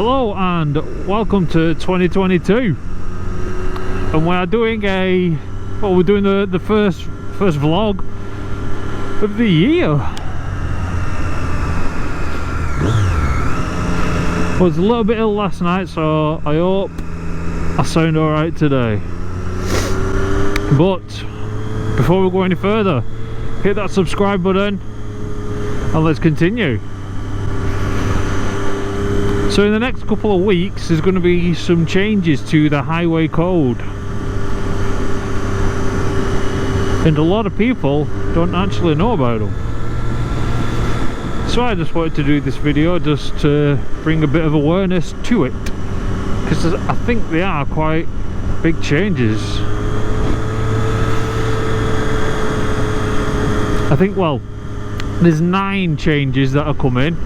Hello and welcome to 2022, and we're doing we're doing the first vlog of the year. I was a little bit ill last night, so I hope I sound alright today. But before we go any further, hit that subscribe button and let's continue. So in the next couple of weeks there's going to be some changes to the highway code, and a lot of people don't actually know about them. So I just wanted to do this video just to bring a bit of awareness to it, because I think they are quite big changes. I think, well, there's 9 changes that are coming,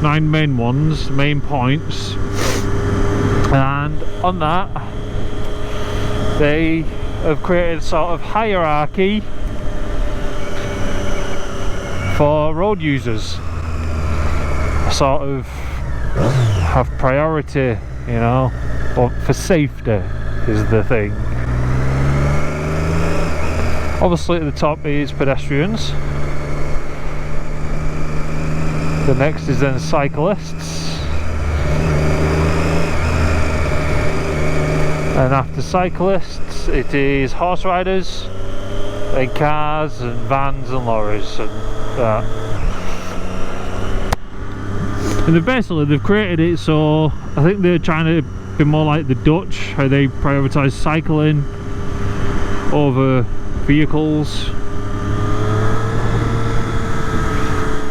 9 main ones, main points, and on that they have created a sort of hierarchy for road users, sort of have priority, you know, but for safety is the thing. Obviously at the top is pedestrians. The next is then cyclists, and after cyclists it is horse riders, then cars and vans and lorries and that. And they've created it so I think they're trying to be more like the Dutch, how they prioritise cycling over vehicles,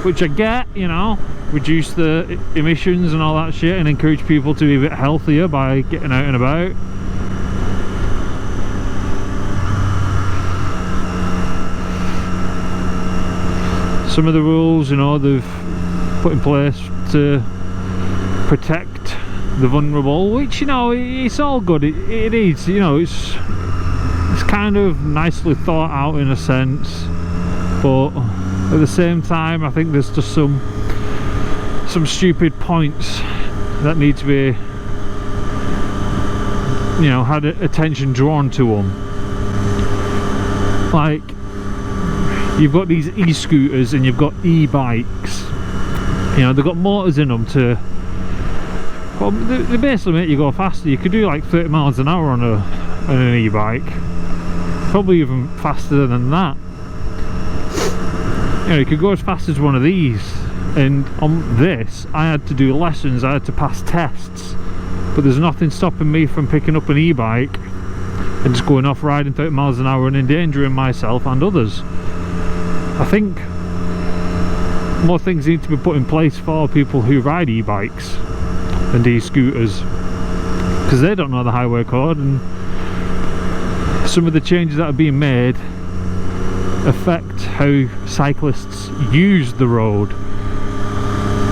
which I get, you know, reduce the emissions and all that shit and encourage people to be a bit healthier by getting out and about. Some of the rules, you know, they've put in place to protect the vulnerable, which, you know, it's all good. It is, you know, it's kind of nicely thought out in a sense, but at the same time I think there's just some stupid points that need to be, you know, had attention drawn to them. Like, you've got these e-scooters and you've got e-bikes, you know, they've got motors in them to, well, they basically make you go faster. You could do like 30 miles an hour on an e-bike, probably even faster than that. You know, you could go as fast as one of these, and on this I had to do lessons, I had to pass tests, but there's nothing stopping me from picking up an e-bike and just going off riding 30 miles an hour and endangering myself and others. I think more things need to be put in place for people who ride e-bikes and e-scooters, because they don't know the highway code, and some of the changes that are being made affect how cyclists use the road.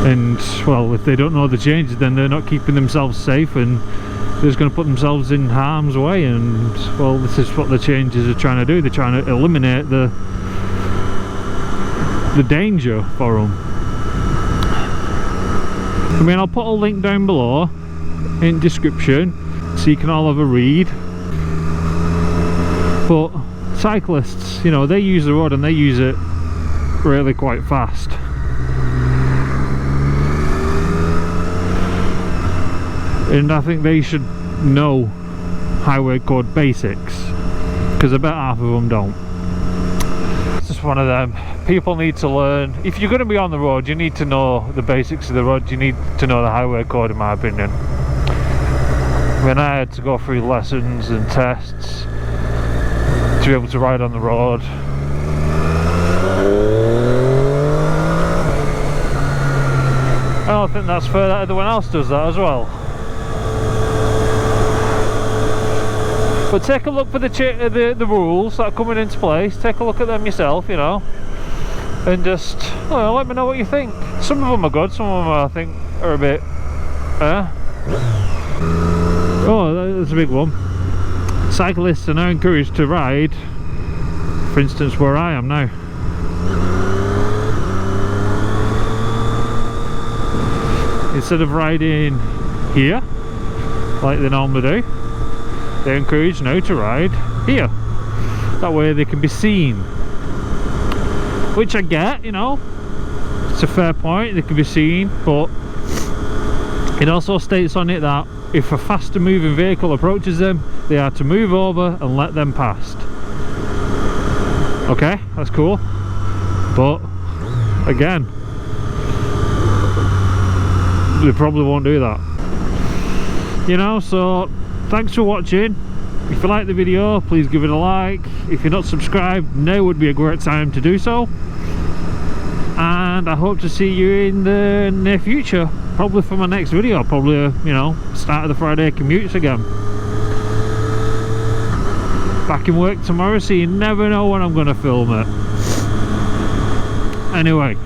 And well, if they don't know the changes, then they're not keeping themselves safe and they're just going to put themselves in harm's way. And well, this is what the changes are trying to do. They're trying to eliminate the danger for them. I mean, I'll put a link down below in description so you can all have a read. But cyclists, you know, they use the road and they use it really quite fast. And I think they should know highway code basics, because I bet half of them don't. It's just one of them. People need to learn. If you're going to be on the road, you need to know the basics of the road. You need to know the highway code, in my opinion. When I had to go through lessons and tests to be able to ride on the road, I don't think that's fair that everyone else does that as well. But take a look for the rules that are coming into place. Take a look at them yourself, you know, and just, well, let me know what you think. Some of them are good, some of them I think are a bit oh, that's a big one. Cyclists are now encouraged to ride, for instance, where I am now, instead of riding here, like they normally do. They encourage now to ride here. That way they can be seen. Which I get, you know, it's a fair point, they can be seen, but it also states on it that if a faster moving vehicle approaches them, they are to move over and let them past. Okay, that's cool. But again, they probably won't do that. You know, so thanks for watching. If you like the video, please give it a like. If you're not subscribed, now would be a great time to do so. And I hope to see you in the near future, probably for my next video, probably you know, start of the Friday commutes again. Back in work tomorrow, so you never know when I'm going to film it. Anyway,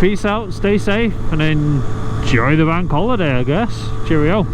peace out, stay safe, and enjoy the bank holiday, I guess. Cheerio.